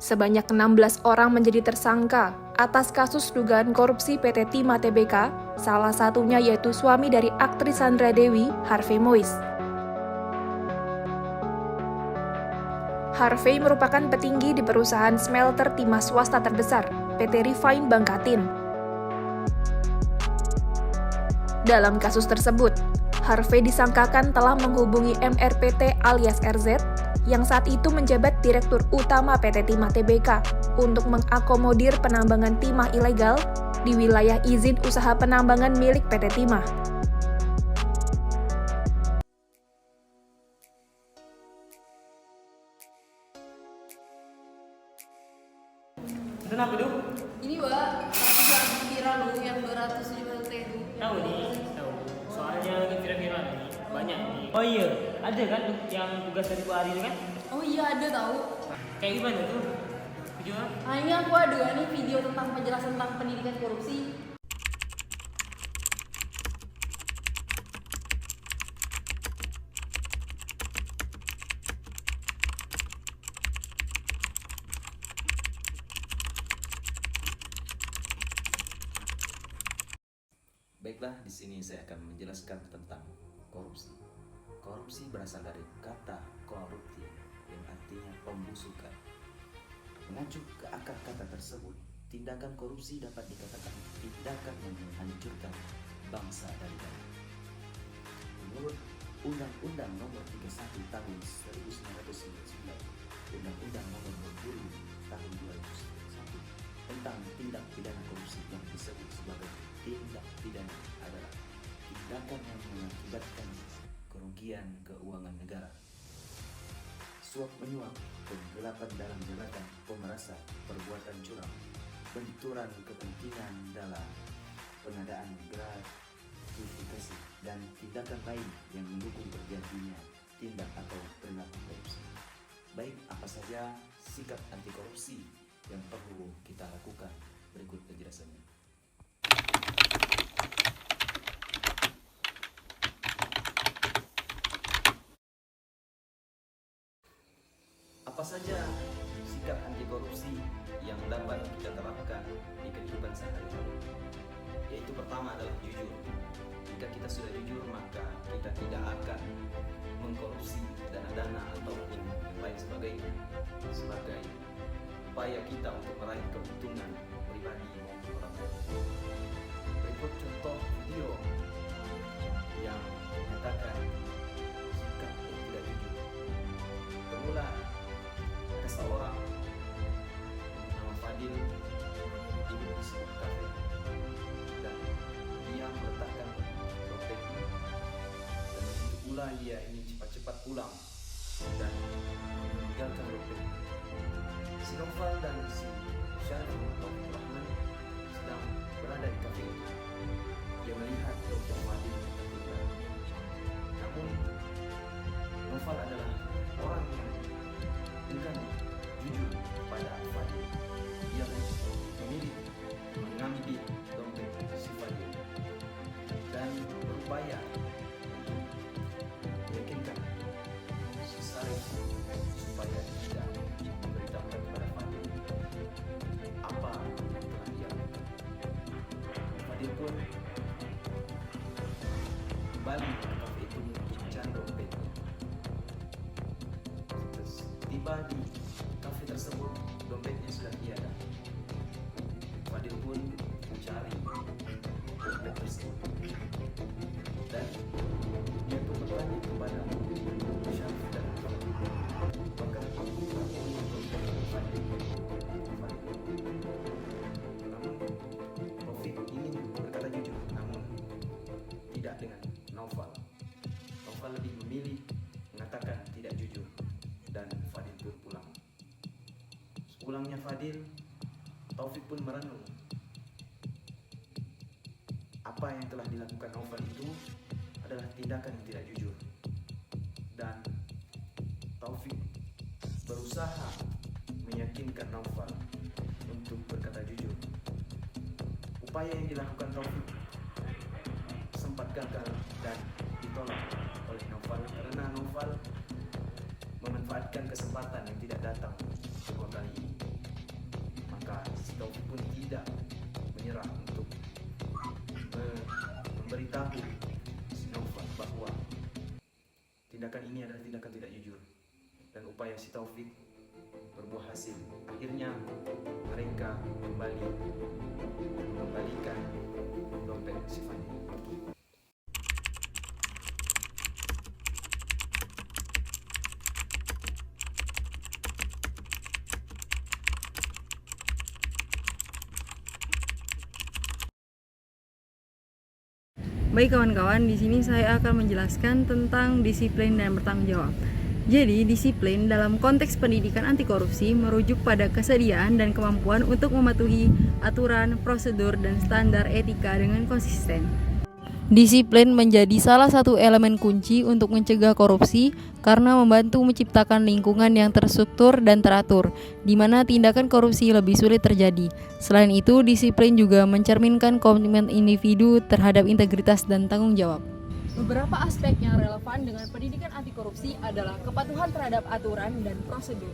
Sebanyak 16 orang menjadi tersangka atas kasus dugaan korupsi PT Timah Tbk, salah satunya yaitu suami dari aktris Sandra Dewi, Harvey Mois. Harvey merupakan petinggi di perusahaan smelter timah swasta terbesar, PT Refine Bangkatin. Dalam kasus tersebut, Harvey disangkakan telah menghubungi MRPT alias RZ yang saat itu menjabat Direktur Utama PT Timah Tbk untuk mengakomodir penambangan timah ilegal di wilayah izin usaha penambangan milik PT Timah. Kenapa tuh? Ini Wak, kasus lagi viral loh yang 270 T itu. Tahu nih, tahu. Soalnya lagi viral-viral nih, banyak nih. Oh iya, ada kan tuh yang tugas dari Bu Ari itu kan? Oh iya ada tahu. Kayak gimana tuh? Video apa? Nah ini aku ada nih video tentang penjelasan tentang pendidikan korupsi. Baiklah, di sini saya akan menjelaskan tentang korupsi. Korupsi berasal dari kata corruptio yang artinya pembusukan. Mengacu ke akar kata tersebut, tindakan korupsi dapat dikatakan tindakan yang menghancurkan bangsa dari dalam. Menurut Undang-Undang Nomor 31 Tahun 1999, Undang-Undang Nomor 20 Tahun 2001 tentang tindak pidana korupsi yang disebut sebagai tindak pidana adalah tindakan yang mengakibatkan kerugian keuangan negara, suap menyuap, penggelapan dalam jabatan, pemerasan, perbuatan curang, benturan kepentingan dalam pengadaan gratifikasi, dan tindakan lain yang mendukung terjadinya tindak atau perilaku korupsi. Baik, apa saja sikap anti korupsi yang perlu kita lakukan? Berikut penjelasannya. Apa saja sikap anti korupsi yang dapat kita terapkan di kehidupan sehari-hari? Yaitu pertama adalah jujur. Jika kita sudah jujur, maka kita tidak akan mengkorupsi dana-dana ataupun yang lain sebagainya sebagai upaya kita untuk meraih keuntungan pribadi maupun orang lain. Berikut contoh video yang menyatakan sikap yang tidak jujur. Bermula ada seorang nama Fadil hidup di sebuah kafe dan dia meletakkan dompetnya, dan begitu pula dia ingin cepat-cepat pulang dan meninggalkan dompetnya. Si Noval dan si Syarif Rahman sedang berada di kafe itu. Dia melihat dompet Fadil tertinggal. Namun Noval adalah orang yang bukan jujur kepada Fadil. Dia memilih mengambil dompet si Fadil dan berupaya untuk meyakinkan si Syarif supaya tidak memberitahukan kepada Fadil apa yang telah dia lakukan. Fadil pun kembali ke kafe itu untuk mencari dompetnya. Tiba di kafe tersebut, dompetnya sudah tiada. Fadil pun mencari dompet tersebut dan dia pun bertanya kepada Syarif dan Fadil, apakah aku punya dompet Fadil? Namun Taufik ingin berkata jujur, namun tidak dengan Noval. Noval lebih memilih mengatakan tidak jujur dan Fadil pun pulang. Sepulangnya Fadil, Taufik pun merenung apa yang telah dilakukan Noval itu adalah tindakan yang tidak jujur, dan Taufik berusaha meyakinkan Noval untuk berkata jujur. Upaya yang dilakukan Taufik sempat gagal dan ditolak oleh Noval karena Noval memanfaatkan kesempatan yang tidak datang kedua kali ini. maka si Taufik pun tidak menyerah untuk memberitahu si Novan bahwa tindakan ini adalah tindakan tidak jujur, dan upaya si Taufik berbuah hasil. Akhirnya mereka kembali mengembalikan dompet si Fani. Baik kawan-kawan, di sini saya akan menjelaskan tentang disiplin dan bertanggung jawab. Jadi, disiplin dalam konteks pendidikan anti korupsi merujuk pada kesediaan dan kemampuan untuk mematuhi aturan, prosedur, dan standar etika dengan konsisten. Disiplin menjadi salah satu elemen kunci untuk mencegah korupsi karena membantu menciptakan lingkungan yang terstruktur dan teratur, di mana tindakan korupsi lebih sulit terjadi. Selain itu, disiplin juga mencerminkan komitmen individu terhadap integritas dan tanggung jawab. Beberapa aspek yang relevan dengan pendidikan anti korupsi adalah kepatuhan terhadap aturan dan prosedur.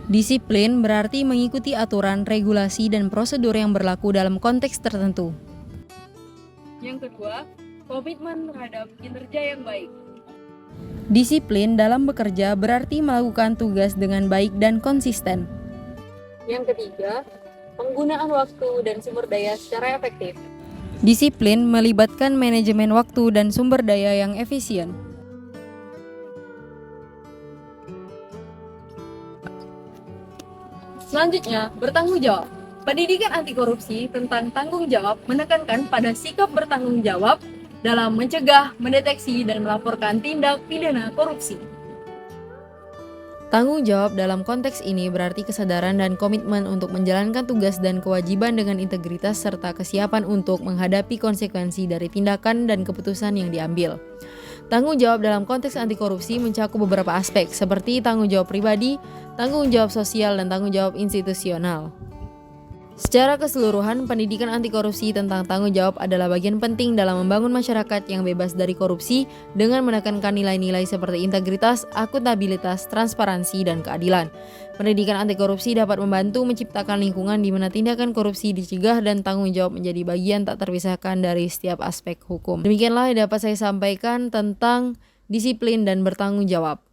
Disiplin berarti mengikuti aturan, regulasi, dan prosedur yang berlaku dalam konteks tertentu. Yang kedua, komitmen terhadap kinerja yang baik. Disiplin dalam bekerja berarti melakukan tugas dengan baik dan konsisten. Yang ketiga, penggunaan waktu dan sumber daya secara efektif. Disiplin melibatkan manajemen waktu dan sumber daya yang efisien. Selanjutnya, bertanggung jawab. Pendidikan anti korupsi tentang tanggung jawab menekankan pada sikap bertanggung jawab dalam mencegah, mendeteksi, dan melaporkan tindak pidana korupsi. Tanggung jawab dalam konteks ini berarti kesadaran dan komitmen untuk menjalankan tugas dan kewajiban dengan integritas serta kesiapan untuk menghadapi konsekuensi dari tindakan dan keputusan yang diambil. Tanggung jawab dalam konteks anti korupsi mencakup beberapa aspek seperti tanggung jawab pribadi, tanggung jawab sosial, dan tanggung jawab institusional. Secara keseluruhan, pendidikan anti korupsi tentang tanggung jawab adalah bagian penting dalam membangun masyarakat yang bebas dari korupsi dengan menekankan nilai-nilai seperti integritas, akuntabilitas, transparansi, dan keadilan. Pendidikan anti korupsi dapat membantu menciptakan lingkungan di mana tindakan korupsi dicegah dan tanggung jawab menjadi bagian tak terpisahkan dari setiap aspek hukum. Demikianlah yang dapat saya sampaikan tentang disiplin dan bertanggung jawab.